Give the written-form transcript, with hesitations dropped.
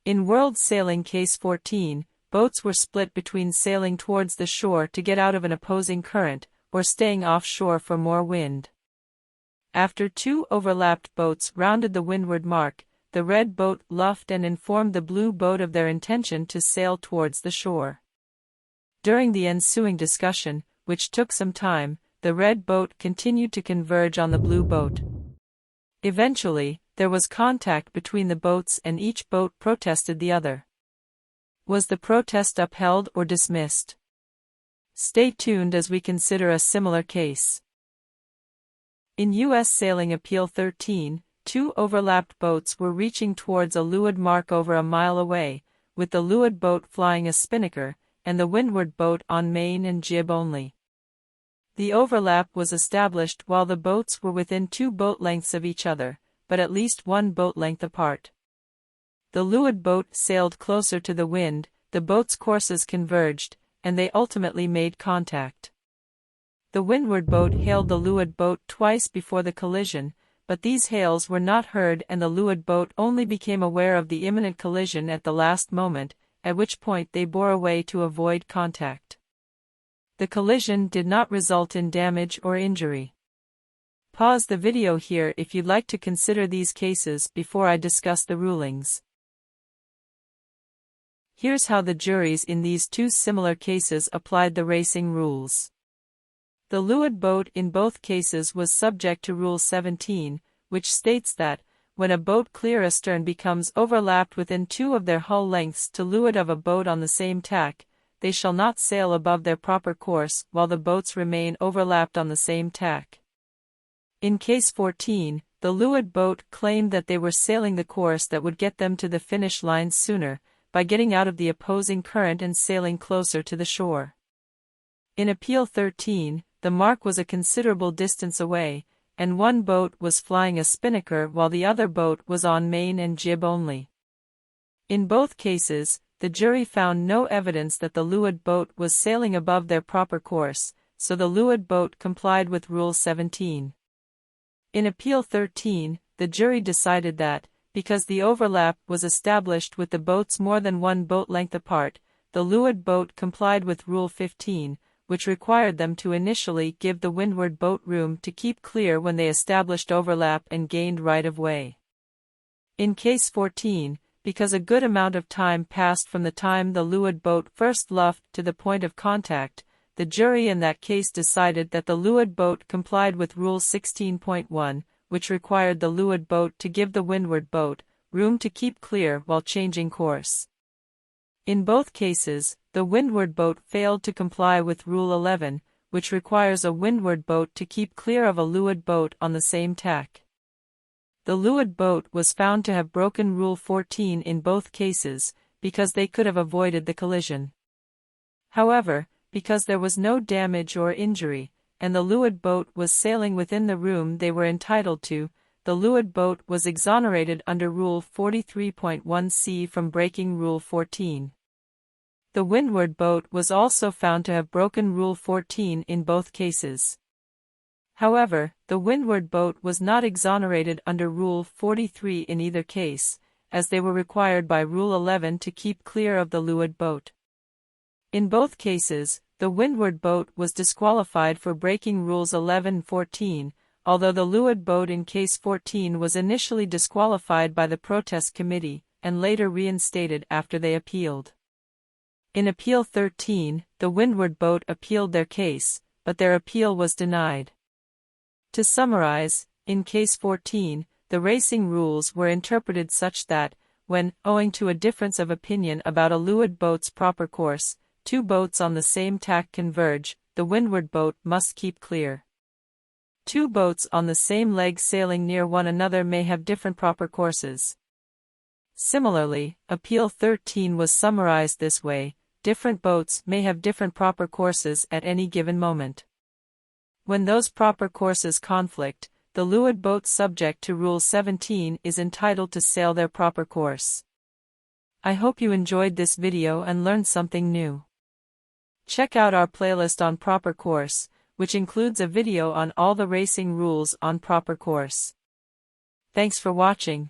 In World Sailing Case 14, boats were split between sailing towards the shore to get out of an opposing current, or staying offshore for more wind. After two overlapped boats rounded the windward mark, the red boat luffed and informed the blue boat of their intention to sail towards the shore. During the ensuing discussion, which took some time, the red boat continued to converge on the blue boat. Eventually, there was contact between the boats and each boat protested the other. Was the protest upheld or dismissed? Stay tuned as we consider a similar case. In U.S. Sailing Appeal 13, two overlapped boats were reaching towards a leeward mark over a mile away, with the leeward boat flying a spinnaker, and the windward boat on main and jib only. The overlap was established while the boats were within 2 boat lengths of each other, but at least 1 boat length apart. The leeward boat sailed closer to the wind, the boats' courses converged, and they ultimately made contact. The windward boat hailed the leeward boat twice before the collision, but these hails were not heard and the leeward boat only became aware of the imminent collision at the last moment, at which point they bore away to avoid contact. The collision did not result in damage or injury. Pause the video here if you'd like to consider these cases before I discuss the rulings. Here's how the juries in these two similar cases applied the racing rules. The leeward boat in both cases was subject to Rule 17, which states that, when a boat clear astern becomes overlapped within 2 of their hull lengths to leeward of a boat on the same tack, they shall not sail above their proper course while the boats remain overlapped on the same tack. In Case 14, the leeward boat claimed that they were sailing the course that would get them to the finish line sooner, by getting out of the opposing current and sailing closer to the shore. In Appeal 13, the mark was a considerable distance away, and one boat was flying a spinnaker while the other boat was on main and jib only. In both cases, the jury found no evidence that the leeward boat was sailing above their proper course, so the leeward boat complied with Rule 17. In Appeal 13, the jury decided that, because the overlap was established with the boats more than 1 boat length apart, the leeward boat complied with Rule 15, which required them to initially give the windward boat room to keep clear when they established overlap and gained right-of-way. In Case 14, because a good amount of time passed from the time the leeward boat first luffed to the point of contact, the jury in that case decided that the leeward boat complied with Rule 16.1, which required the leeward boat to give the windward boat room to keep clear while changing course. In both cases, the windward boat failed to comply with Rule 11, which requires a windward boat to keep clear of a leeward boat on the same tack. The leeward boat was found to have broken Rule 14 in both cases, because they could have avoided the collision. However, because there was no damage or injury, and the leeward boat was sailing within the room they were entitled to, the leeward boat was exonerated under Rule 43.1c from breaking Rule 14. The windward boat was also found to have broken Rule 14 in both cases. However, the windward boat was not exonerated under Rule 43 in either case, as they were required by Rule 11 to keep clear of the leeward boat. In both cases, the windward boat was disqualified for breaking Rules 11 and 14, although the leeward boat in Case 14 was initially disqualified by the protest committee, and later reinstated after they appealed. In Appeal 13, the windward boat appealed their case, but their appeal was denied. To summarize, in Case 14, the racing rules were interpreted such that, when, owing to a difference of opinion about a leeward boat's proper course, 2 boats on the same tack converge, the windward boat must keep clear. 2 boats on the same leg sailing near one another may have different proper courses. Similarly, Appeal 13 was summarized this way: different boats may have different proper courses at any given moment. When those proper courses conflict, the leeward boat subject to Rule 17 is entitled to sail their proper course. I hope you enjoyed this video and learned something new. Check out our playlist on proper course, which includes a video on all the racing rules on proper course. Thanks for watching.